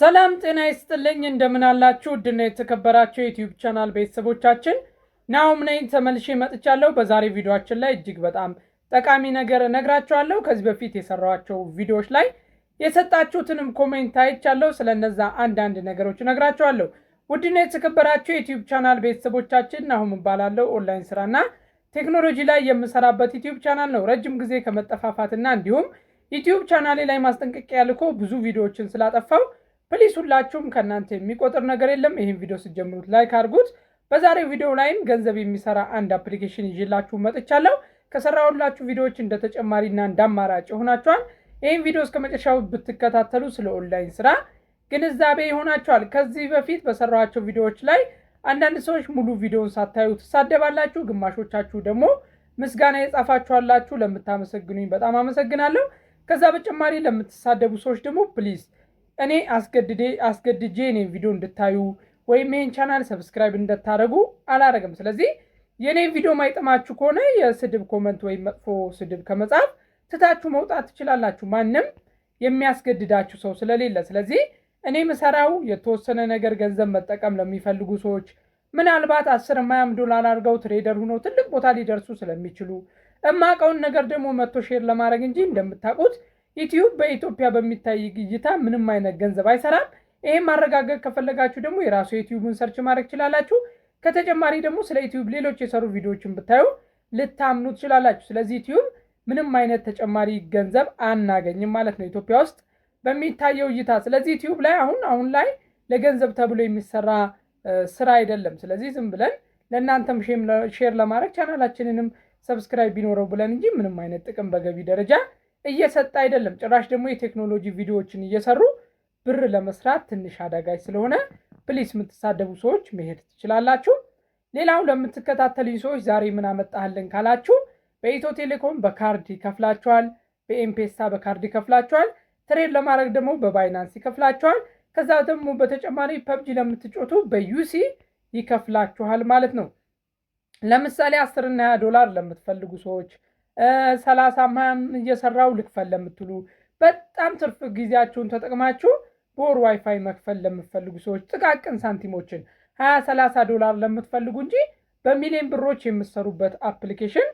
ሰላም ጤና ይስጥልኝ እንደምን አላችሁ ድና የተከበራችሁ የዩቲዩብ ቻናል ቤተሰቦቻችን ናውም ነኝ ተመልሼ መጥቻለሁ። በዛሬ ቪዲዮአችን ላይ እጅግ በጣም ጠቃሚ ነገር እነግራችኋለሁ። ከዚህ በፊት የሰራኋቸው ቪዲዮዎች ላይ የሰጣችሁትንም ኮሜንት አይቻለሁ። ስለነዛ አንዳንድ ነገሮች እነግራችኋለሁ። ውድና የተከበራችሁ የዩቲዩብ ቻናል ቤተሰቦቻችን ናሁም እባላለሁ። ኦንላይን ስራና ቴክኖሎጂ ላይ የምሰራበት ዩቲዩብ ቻናል ነው። ረጅም ጊዜ ከመጠፋፋትና እንዲሁም ዩቲዩብ ቻናሌ ላይ ማስጠንቀቂያ ልኮ ብዙ ቪዲዮዎችን ስላጠፋው ፕሊስ ሁላችሁም ከእናንተ የሚቆጥር ነገር የለም። ይህን ቪዲዮ ስትጀምሩት ላይክ አድርጉት። በዛሬው ቪዲዮ ላይም ገንዘብ የሚሰራ አንድ አፕሊኬሽን ይዤላችሁ መጥቻለሁ። ከሰራሁላችሁ ቪዲዮዎች እንደ ተጨማሪና እንደ አማራጭ ይሆናችኋል። ይህን ቪዲዮ እስከ መጨረሻው ብትከታተሉ ስለ ኦንላይን ስራ ግንዛቤ ይሆናችኋል። ከዚህ በፊት በሰራኋቸው ቪዲዮዎች ላይ አንዳንድ ሰዎች ሙሉ ቪዲዮውን ሳታዩ ትሳደባላችሁ፣ ግማሾቻችሁ ደግሞ ምስጋና የጻፋችኋላችሁ። ለምታመሰግኑኝ በጣም አመሰግናለሁ። ከዛ በተጨማሪ ለምትሳደቡ ሰዎች ደግሞ ፕሊዝ እኔ አስገድጄ እኔ ቪዲዮ እንድታዩ ወይም ይሄን ቻናል ሰብስክራይብ እንድታደርጉ አላረግም። ስለዚህ የኔ ቪዲዮ ማይጠማችሁ ከሆነ የስድብ ኮመንት ወይም መጥፎ ስድብ ከመጻፍ ትታችሁ መውጣት ትችላላችሁ። ማንም የሚያስገድዳችሁ ሰው ስለሌለ። ስለዚህ እኔ ምሰራው የተወሰነ ነገር ገንዘብ መጠቀም ለሚፈልጉ ሰዎች ምናልባት 10 $20 አድርገው ትሬደር ሆነው ትልቅ ቦታ ሊደርሱ ስለሚችሉ እማቀውን ነገር ደግሞ መቶ ሼር ለማድረግ እንጂ እንደምታውቁት ዩቲዩብ በኢትዮጵያ በሚታይ እይታ ምንም አይነት ገንዘብ አይሰራም። ይሄን ማረጋገጥ ከፈለጋችሁ ደግሞ የራሱ ዩቲዩብን ሰርች ማድረግ ትችላላችሁ። ከተጨማሪ ደግሞ ስለ ዩቲዩብ ሌሎች የሰሩ ቪዲዮዎችን ብታዩ ልታምኑ ትችላላችሁ። ስለዚህ ዩቲዩብ ምንም አይነት ተጨማሪ ገንዘብ አናገኝም ማለት ነው ኢትዮጵያ ውስጥ በሚታየው እይታ። ስለዚህ ዩቲዩብ ላይ አሁን ላይ ለገንዘብ ተብሎ የሚሰራ ስራ አይደለም። ስለዚህ ዝም ብለን ለእናንተም ሼር ለማድረግ ቻናላችንንም ሰብስክራይብ ቢኖረው ብለን እንጂ ምንም አይነት ጥቅም በገቢ ደረጃ እየሰጠ አይደለም። ጭራሽ ደግሞ የቴክኖሎጂ ቪዲዮዎችን እየሰሩ ብር ለመስራት ትንሽ አዳጋች ስለሆነ ፕሊስ የምትሳደቡ ሰዎች መሄድ ትችላላችሁ። ሌላው ለምትከታተሉኝ ሰዎች ዛሬ ምን አመጣህልን ካላችሁ በኢትዮ ቴሌኮም በካርድ ይከፍላችኋል፣ በኤምፔሳ በካርድ ይከፍላችኋል፣ ትሬድ ለማድረግ ደግሞ በባይናንስ ይከፍላችኋል። ከዛ ደግሞ በተጨማሪ ፐብጂ ለምትጮቱ በዩሲ ይከፍላችኋል ማለት ነው። ለምሳሌ 10 እና $20 ለምትፈልጉ ሰዎች 30 እየሰራው ልክፈል ለምትሉ በጣም ትርፍ ጊዜያችሁን ተጠቅማችሁ በወር ዋይፋይ መክፈል ለምትፈልጉ ሰዎች ጥቃቅን ሳንቲሞችን $20-30 ለምትፈልጉ እንጂ በሚሊዮን ብሮች የምትሰሩበት አፕሊኬሽን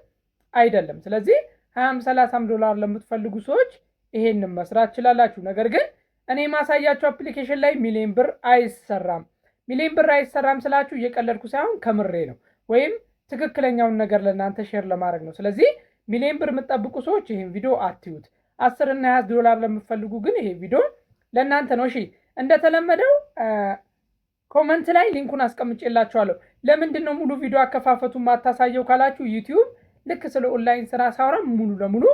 አይደለም። ስለዚህ $20-30 ለምትፈልጉ ሰዎች ይሄንን መስራት ትችላላችሁ። ነገር ግን እኔ ማሳያችሁ አፕሊኬሽን ላይ ሚሊዮን ብር አይሰራም። ሚሊዮን ብር አይሰራም ስላችሁ እየቀለድኩ ሳይሆን ከምሬ ነው፣ ወይም ትክክለኛውን ነገር ለእናንተ ሼር ለማድረግ ነው። ስለዚህ ሚሊዮን ብር የምትጠብቁ ሰዎች ይሄን ቪዲዮ አትዩት። 10 እና $20 ለምትፈልጉ ግን ይሄ ቪዲዮ ለእናንተ ነው። እሺ፣ እንደተለመደው ኮመንት ላይ ሊንኩን አስቀምጬላችኋለሁ። ለምንድን ነው ሙሉ ቪዲዮ አከፋፈቱን ማታሳየው ካላችሁ ዩቲዩብ ልክ ስለ ኦንላይን ስራ ሳወራ ሙሉ ለሙሉ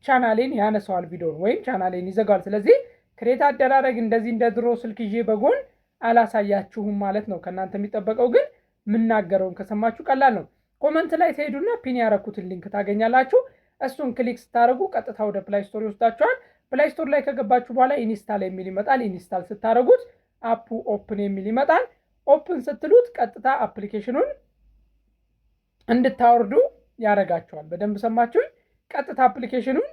ቻናሌን ያነሳዋል ቪዲዮን ወይም ቻናሌን ይዘጋዋል። ስለዚህ ክሬት አደራረግ እንደዚህ እንደ ድሮ ስልክ ይዤ በጎን አላሳያችሁም ማለት ነው። ከእናንተ የሚጠበቀው ግን ምናገረውን ከሰማችሁ ቀላል ነው። ኮመንት ላይ ትሄዱና ፒን ያረኩትን ሊንክ ታገኛላችሁ። እሱን ክሊክ ስታደርጉ ቀጥታ ወደ ፕላይ ስቶር ይወስዳችኋል። ፕላይ ስቶር ላይ ከገባችሁ በኋላ ኢንስታል የሚል ይመጣል። ኢንስታል ስታደርጉት አፑ ኦፕን የሚል ይመጣል። ኦፕን ስትሉት ቀጥታ አፕሊኬሽኑን እንድታወርዱ ያረጋችኋል። በደንብ ሰማችሁኝ? ቀጥታ አፕሊኬሽኑን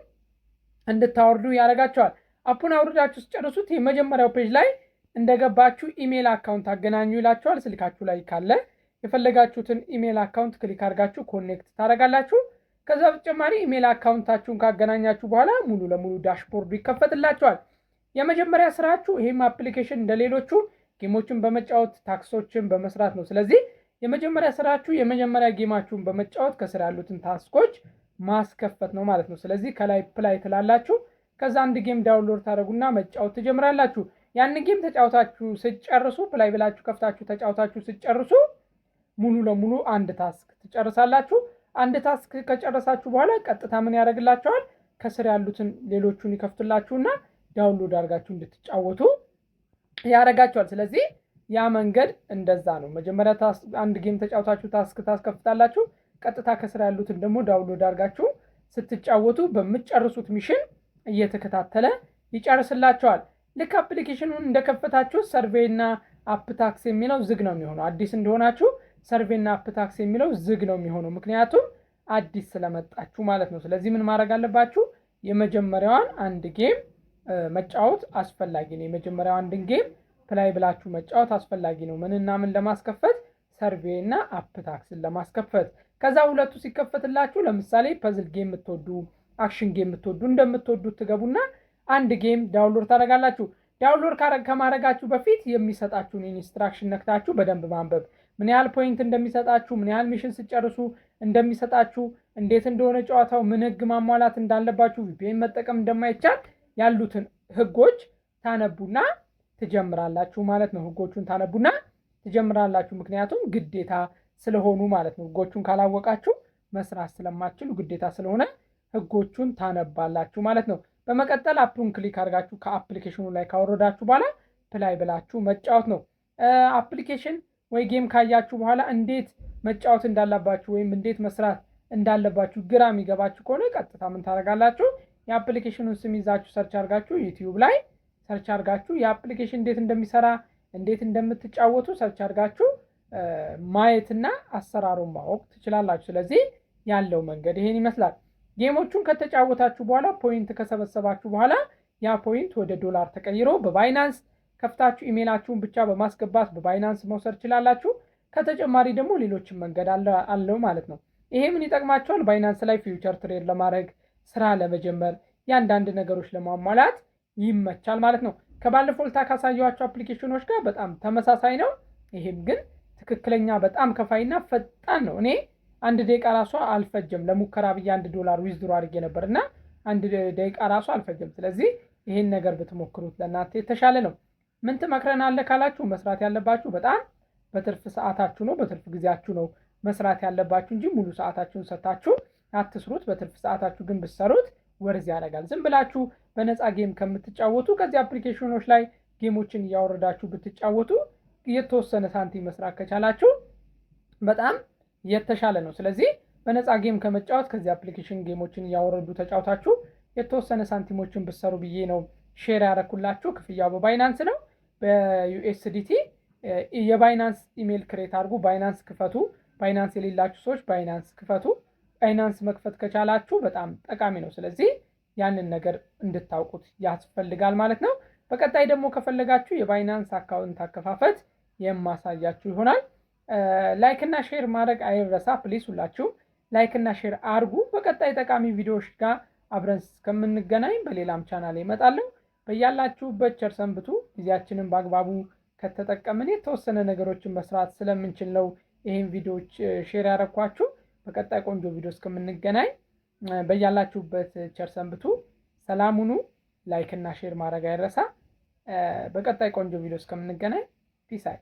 እንድታወርዱ ያረጋችኋል። አፑን አውርዳችሁ ስጨርሱት የመጀመሪያው ፔጅ ላይ እንደገባችሁ ኢሜል አካውንት አገናኙ ይላችኋል። ስልካችሁ ላይ ካለ የፈለጋችሁትን ኢሜል አካውንት ክሊክ አድርጋችሁ ኮኔክት ታደርጋላችሁ። ከዛ በተጨማሪ ኢሜል አካውንታችሁን ካገናኛችሁ በኋላ ሙሉ ለሙሉ ዳሽቦርዱ ይከፈትላችኋል። የመጀመሪያ ስራችሁ ይሄም አፕሊኬሽን እንደሌሎቹ ጌሞችን በመጫወት ታክሶችን በመስራት ነው። ስለዚህ የመጀመሪያ ስራችሁ የመጀመሪያ ጌማችሁን በመጫወት ከስር ያሉትን ታስኮች ማስከፈት ነው ማለት ነው። ስለዚህ ከላይ ፕላይ ትላላችሁ። ከዛ አንድ ጌም ዳውንሎድ ታደርጉና መጫወት ትጀምራላችሁ። ያን ጌም ተጫውታችሁ ስትጨርሱ ፕላይ ብላችሁ ከፍታችሁ ተጫውታችሁ ስትጨርሱ ሙሉ ለሙሉ አንድ ታስክ ትጨርሳላችሁ። አንድ ታስክ ከጨረሳችሁ በኋላ ቀጥታ ምን ያደርግላችኋል? ከስር ያሉትን ሌሎቹን ይከፍትላችሁና ዳውንሎድ አድርጋችሁ እንድትጫወቱ ያደርጋችኋል። ስለዚህ ያ መንገድ እንደዛ ነው። መጀመሪያ አንድ ጌም ተጫውታችሁ ታስክ ታስከፍታላችሁ። ቀጥታ ከስር ያሉትን ደግሞ ዳውንሎድ አድርጋችሁ ስትጫወቱ በምትጨርሱት ሚሽን እየተከታተለ ይጨርስላችኋል። ልክ አፕሊኬሽኑን እንደከፈታችሁ ሰርቬይ እና አፕ ታክስ የሚለው ዝግ ነው የሚሆነው። አዲስ እንደሆናችሁ ሰርቬይ እና አፕ ታክስ የሚለው ዝግ ነው የሚሆነው፣ ምክንያቱም አዲስ ስለመጣችሁ ማለት ነው። ስለዚህ ምን ማድረግ አለባችሁ? የመጀመሪያዋን አንድ ጌም መጫወት አስፈላጊ ነው። የመጀመሪያው አንድን ጌም ፕላይ ብላችሁ መጫወት አስፈላጊ ነው። ምንና ምን ለማስከፈት? ሰርቬይ እና አፕ ታክስን ለማስከፈት። ከዛ ሁለቱ ሲከፈትላችሁ ለምሳሌ ፐዝል ጌም የምትወዱ አክሽን ጌም የምትወዱ እንደምትወዱት ትገቡና አንድ ጌም ዳውንሎድ ታደርጋላችሁ። ዳውንሎድ ከማድረጋችሁ በፊት የሚሰጣችሁን ኢንስትራክሽን ነክታችሁ በደንብ ማንበብ፣ ምን ያህል ፖይንት እንደሚሰጣችሁ፣ ምን ያህል ሚሽን ስጨርሱ እንደሚሰጣችሁ፣ እንዴት እንደሆነ ጨዋታው፣ ምን ህግ ማሟላት እንዳለባችሁ፣ ቪፒኤን መጠቀም እንደማይቻል ያሉትን ህጎች ታነቡና ትጀምራላችሁ ማለት ነው። ህጎቹን ታነቡና ትጀምራላችሁ። ምክንያቱም ግዴታ ስለሆኑ ማለት ነው። ህጎቹን ካላወቃችሁ መስራት ስለማትችሉ ግዴታ ስለሆነ ህጎቹን ታነባላችሁ ማለት ነው። በመቀጠል አፑን ክሊክ አድርጋችሁ ከአፕሊኬሽኑ ላይ ካወረዳችሁ በኋላ ፕላይ ብላችሁ መጫወት ነው። አፕሊኬሽን ወይ ጌም ካያችሁ በኋላ እንዴት መጫወት እንዳለባችሁ ወይም እንዴት መስራት እንዳለባችሁ ግራ የሚገባችሁ ከሆነ ቀጥታ ምን ታደርጋላችሁ? የአፕሊኬሽኑን ስም ይዛችሁ ሰርች አድርጋችሁ ዩቲዩብ ላይ ሰርች አድርጋችሁ የአፕሊኬሽን እንዴት እንደሚሰራ እንዴት እንደምትጫወቱ ሰርች አድርጋችሁ ማየትና አሰራሩን ማወቅ ትችላላችሁ። ስለዚህ ያለው መንገድ ይሄን ይመስላል። ጌሞቹን ከተጫወታችሁ በኋላ ፖይንት ከሰበሰባችሁ በኋላ ያ ፖይንት ወደ ዶላር ተቀይሮ በባይናንስ ከፍታችሁ ኢሜይላችሁን ብቻ በማስገባት በባይናንስ መውሰድ ትችላላችሁ። ከተጨማሪ ደግሞ ሌሎችን መንገድ አለው ማለት ነው። ይሄ ምን ይጠቅማቸዋል? ባይናንስ ላይ ፊውቸር ትሬድ ለማድረግ ስራ ለመጀመር የአንዳንድ ነገሮች ለማሟላት ይመቻል ማለት ነው። ከባለፈው ልታ ካሳየኋቸው አፕሊኬሽኖች ጋር በጣም ተመሳሳይ ነው። ይሄም ግን ትክክለኛ በጣም ከፋይና ፈጣን ነው። እኔ 1 ደቂቃ ራሷ አልፈጀም። ለሙከራ ብዬ $1 ዊዝድሮ አድርጌ ነበር እና 1 ደቂቃ ራሷ አልፈጀም። ስለዚህ ይሄን ነገር ብትሞክሩት ለእናንተ የተሻለ ነው። ምን ትመክረናለህ ካላችሁ መስራት ያለባችሁ በጣም በትርፍ ሰዓታችሁ ነው፣ በትርፍ ጊዜያችሁ ነው መስራት ያለባችሁ እንጂ ሙሉ ሰዓታችሁን ሰጥታችሁ አትስሩት። በትርፍ ሰዓታችሁ ግን ብትሰሩት ወርዝ ያደርጋል። ዝም ብላችሁ በነፃ ጌም ከምትጫወቱ ከዚህ አፕሊኬሽኖች ላይ ጌሞችን እያወረዳችሁ ብትጫወቱ የተወሰነ ሳንቲም መስራት ከቻላችሁ በጣም የተሻለ ነው። ስለዚህ በነፃ ጌም ከመጫወት ከዚህ አፕሊኬሽን ጌሞችን እያወረዱ ተጫውታችሁ የተወሰነ ሳንቲሞችን ብትሰሩ ብዬ ነው ሼር ያደረኩላችሁ። ክፍያው በባይናንስ ነው፣ በዩኤስዲቲ። የባይናንስ ኢሜል ክሬት አድርጉ፣ ባይናንስ ክፈቱ። ባይናንስ የሌላችሁ ሰዎች ባይናንስ ክፈቱ። ባይናንስ መክፈት ከቻላችሁ በጣም ጠቃሚ ነው። ስለዚህ ያንን ነገር እንድታውቁት ያስፈልጋል ማለት ነው። በቀጣይ ደግሞ ከፈለጋችሁ የባይናንስ አካውንት አከፋፈት የማሳያችሁ ይሆናል። ላይክ እና ሼር ማድረግ አይረሳ ፕሊስ። ሁላችሁ ላይክ እና ሼር አድርጉ። በቀጣይ ጠቃሚ ቪዲዮዎች ጋር አብረን እስከምንገናኝ በሌላም ቻናል እመጣለሁ። በያላችሁበት ቸር ሰንብቱ። ጊዜያችንን በአግባቡ ከተጠቀምን የተወሰነ ነገሮችን መስራት ስለምንችል ነው ይህን ቪዲዮዎች ሼር ያደረኳችሁ። በቀጣይ ቆንጆ ቪዲዮ እስከምንገናኝ በያላችሁበት ቸር ሰንብቱ። ሰላም ሁኑ። ላይክ እና ሼር ማድረግ አይረሳ። በቀጣይ ቆንጆ ቪዲዮ እስከምንገናኝ ፒስ አይ